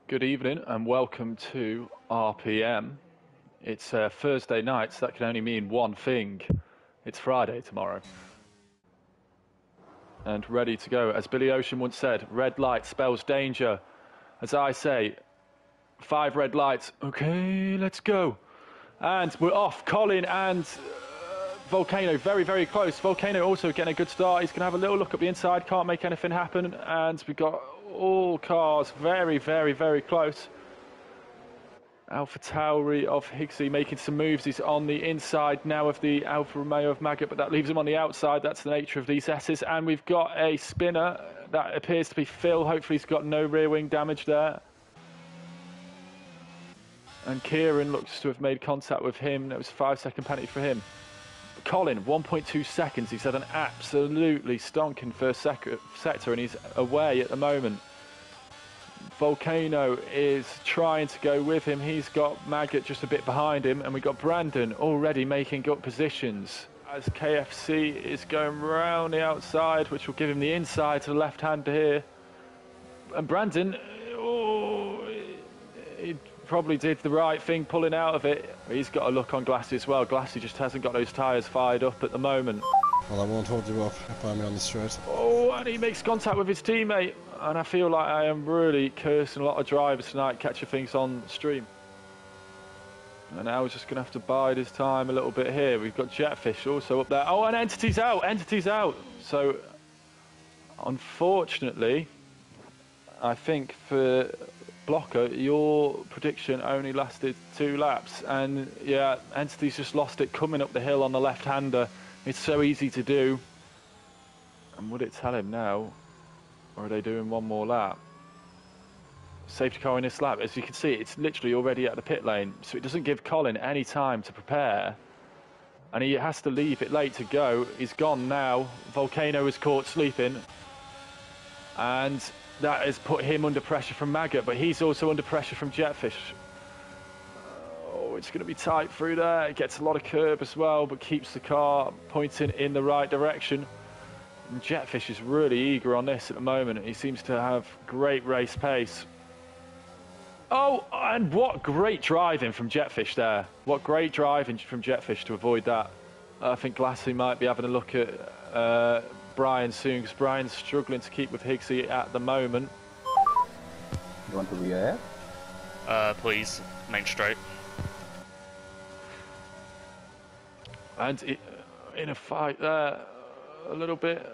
Good evening and welcome to RPM. It's Thursday night, so that can only mean one thing. It's Friday tomorrow. And ready to go. As Billy Ocean once said, red light spells danger. As I say, 5 red lights. Okay, let's go. And we're off. Colin and Volcano very, very close. Volcano also getting a good start. He's going to have a little look at the inside. Can't make anything happen. And we've got all cars very, very, very close. Alpha Tauri of Higgsy making some moves. He's on the inside now of the Alfa Romeo of Maggot, but that leaves him on the outside. That's the nature of these S's. And we've got a spinner. That appears to be Phil. Hopefully he's got no rear wing damage there. And Kieran looks to have made contact with him. That was a 5-second penalty for him. Colin, 1.2 seconds. He's had an absolutely stonking first sector and he's away at the moment. Volcano is trying to go with him. He's got Maggot just a bit behind him, and we've got Brandon already making up positions as KFC is going round the outside, which will give him the inside to the left-hander here. And Brandon, he probably did the right thing pulling out of it. He's got a look on Glassy as well. Glassy just hasn't got those tyres fired up at the moment. Well, I won't hold you up if I'm on the straight. Oh, and he makes contact with his teammate. And I feel like I am really cursing a lot of drivers tonight, catching things on stream. And now we're just going to have to bide his time a little bit here. We've got Jetfish also up there. Oh, and Entity's out. Entity's out. So, unfortunately, I think for Blocker, your prediction only lasted 2 laps. And yeah, Entity's just lost it coming up the hill on the left-hander. It's so easy to do. And would it tell him now? Or are they doing one more lap? Safety car in this lap. As you can see, it's literally already at the pit lane. So it doesn't give Colin any time to prepare. And he has to leave it late to go. He's gone now. Volcano is caught sleeping. And that has put him under pressure from Maggot. But he's also under pressure from Jetfish. Oh, it's going to be tight through there. It gets a lot of curb as well, but keeps the car pointing in the right direction. And Jetfish is really eager on this at the moment. He seems to have great race pace. Oh, and what great driving from Jetfish there. What great driving from Jetfish to avoid that. I think Glassy might be having a look at Brian soon, because Brian's struggling to keep with Higgsy at the moment. You want to be ahead? Please, main straight. And in a fight there, a little bit,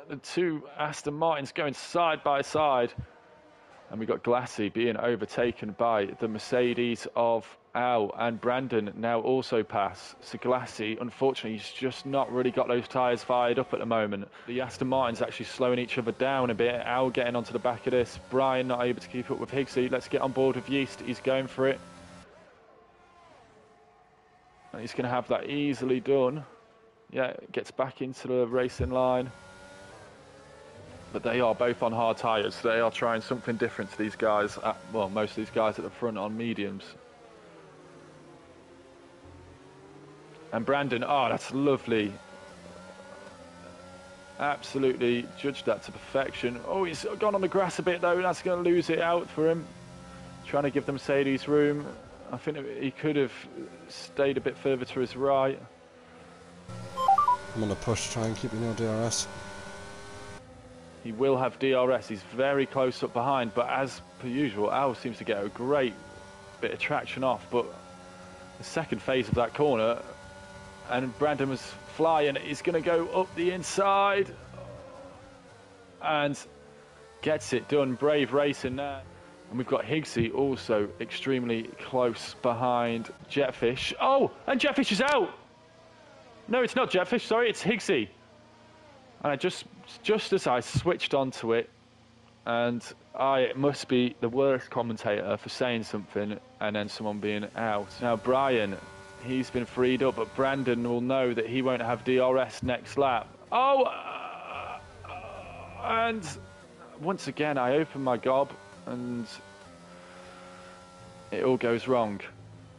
the 2 Aston Martins going side by side, and we got Glassy being overtaken by the Mercedes of Al, and Brandon now also pass. So Glassy, unfortunately, he's just not really got those tyres fired up at the moment. The Aston Martins actually slowing each other down a bit. Al getting onto the back of this. Brian not able to keep up with Higgsy. Let's get on board with Yeast. He's going for it. And he's going to have that easily done. Yeah, gets back into the racing line. But they are both on hard tyres. They are trying something different to these guys. Well, most of these guys at the front on mediums. And Brandon, oh, that's lovely. Absolutely judged that to perfection. Oh, he's gone on the grass a bit though. That's going to lose it out for him. Trying to give the Mercedes room. I think he could have stayed a bit further to his right. I'm going to push, try and keep you near DRS. He will have DRS. He's very close up behind, but as per usual, Al seems to get a great bit of traction off. But the second phase of that corner, and Brandon was flying. He's going to go up the inside and gets it done. Brave racing there. And we've got Higgsy also extremely close behind Jetfish. Oh, and Jetfish is out. No, it's not Jetfish. Sorry, it's Higgsy. And I just as I switched onto it, and I must be the worst commentator for saying something and then someone being out. Now Brian, he's been freed up, but Brandon will know that he won't have DRS next lap. Oh, and once again I open my gob and it all goes wrong.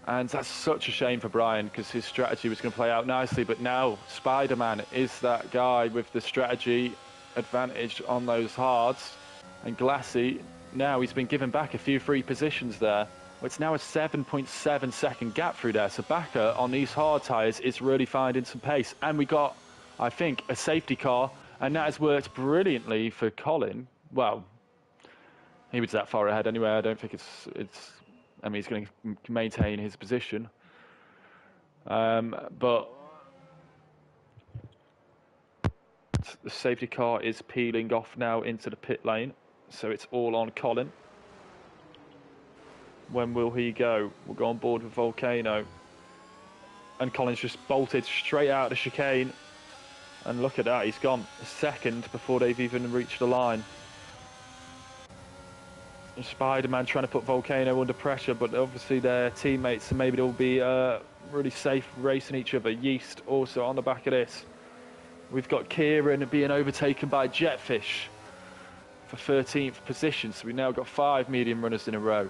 And that's such a shame for Brian, because his strategy was going to play out nicely. But now Spider-Man is that guy with the strategy advantage on those hards. And Glassy now he's been given back a few free positions there. It's now a 7.7 second gap through there. So Bakker on these hard tyres is really finding some pace. And we got, I think, a safety car, and that has worked brilliantly for Colin. Well, he was that far ahead anyway. I don't think I mean, he's going to maintain his position. But the safety car is peeling off now into the pit lane. So it's all on Colin. When will he go? We'll go on board with Volcano. And Colin's just bolted straight out of the chicane. And look at that, he's gone a second before they've even reached the line. Spider-Man trying to put Volcano under pressure, but obviously they're teammates, so maybe they'll be really safe racing each other. Yeast also on the back of this. We've got Kieran being overtaken by Jetfish for 13th position, so we've now got 5 medium runners in a row.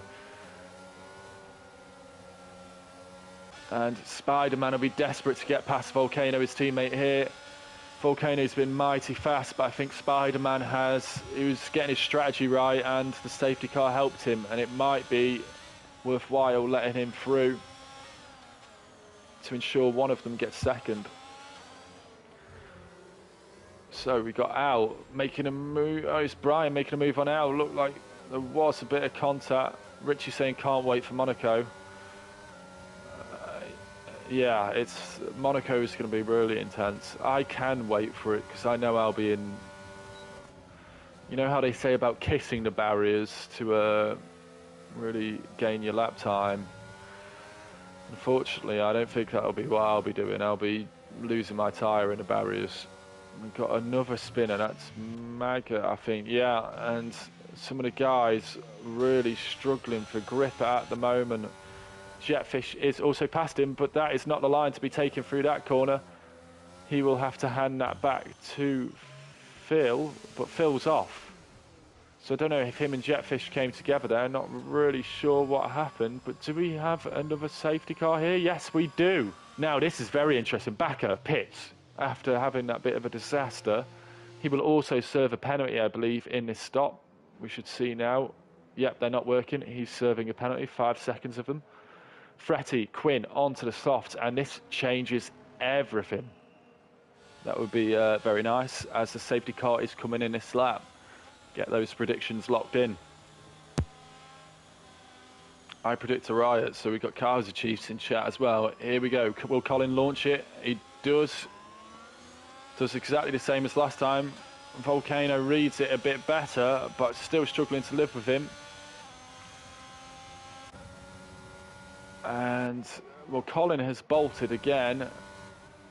And Spider-Man will be desperate to get past Volcano, his teammate here. Volcano's been mighty fast, but I think Spider-Man he was getting his strategy right, and the safety car helped him, and it might be worthwhile letting him through to ensure one of them gets second. So we got Al making a move. Oh, it's Brian making a move on Al. Looked like there was a bit of contact. Richie saying can't wait for Monaco. Yeah, Monaco is going to be really intense. I can wait for it because I know I'll be in. You know how they say about kissing the barriers to really gain your lap time. Unfortunately, I don't think that'll be what I'll be doing. I'll be losing my tyre in the barriers. We've got another spinner. That's Maggot, I think. Yeah, and some of the guys really struggling for grip at the moment. Jetfish is also past him, but that is not the line to be taken through that corner. He will have to hand that back to Phil, but Phil's off. So I don't know if him and Jetfish came together there. Not really sure what happened, but do we have another safety car here? Yes, we do. Now, this is very interesting. Bakker pits after having that bit of a disaster. He will also serve a penalty, I believe, in this stop. We should see now. Yep, they're not working. He's serving a penalty, 5 seconds of them. Fretty, Quinn onto the softs, and this changes everything. That would be very nice as the safety car is coming in this lap. Get those predictions locked in. I predict a riot, so we've got Kaiser Chiefs in chat as well. Here we go. Will Colin launch it? He does exactly the same as last time. Volcano reads it a bit better, but still struggling to live with him. And, well, Colin has bolted again.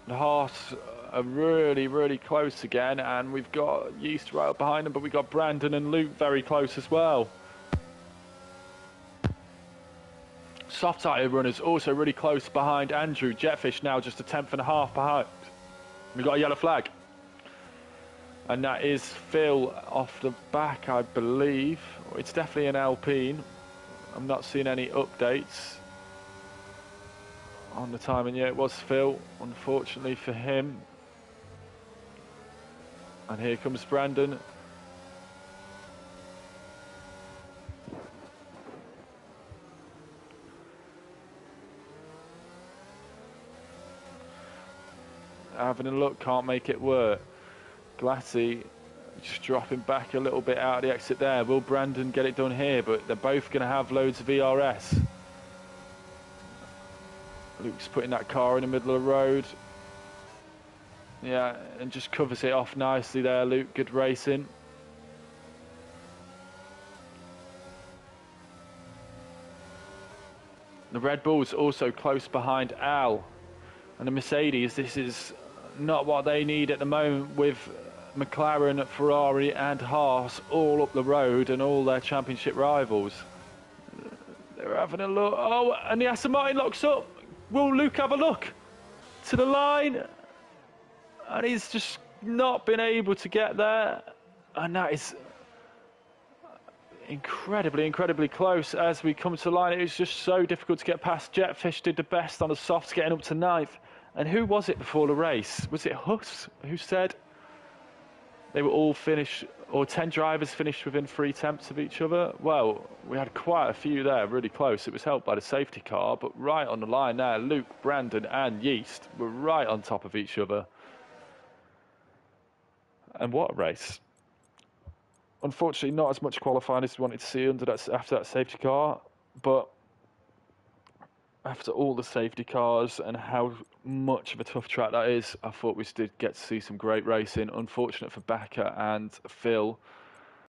The Haas are really, really close again. And we've got Yeast right up behind them, but we've got Brandon and Luke very close as well. Soft tyre runners also really close behind Andrew. Jetfish now just a 10th and a half behind. We've got a yellow flag. And that is Phil off the back, I believe. It's definitely an Alpine. I'm not seeing any updates on the timing. Yeah, it was Phil, unfortunately for him. And here comes Brandon. Having a look, can't make it work. Glatty just dropping back a little bit out of the exit there. Will Brandon get it done here? But they're both going to have loads of ERS. Luke's putting that car in the middle of the road. Yeah, and just covers it off nicely there, Luke. Good racing. The Red Bull's also close behind Al. And the Mercedes, this is not what they need at the moment with McLaren, Ferrari and Haas all up the road and all their championship rivals. They're having a look. Oh, and the Aston Martin locks up. Will Luke have a look to the line? And he's just not been able to get there. And that is incredibly, incredibly close as we come to the line. It was just so difficult to get past. Jetfish did the best on the softs, getting up to 9th. And who was it before the race? Was it Huss who said they were all finished or 10 drivers finished within 3 tenths of each other. Well, we had quite a few there, really close. It was helped by the safety car, but right on the line there, Luke, Brandon and Yeast were right on top of each other. And what a race. Unfortunately, not as much qualifying as we wanted to see after that safety car, but after all the safety cars and how much of a tough track that is, I thought we did get to see some great racing. Unfortunate for Becca and Phil,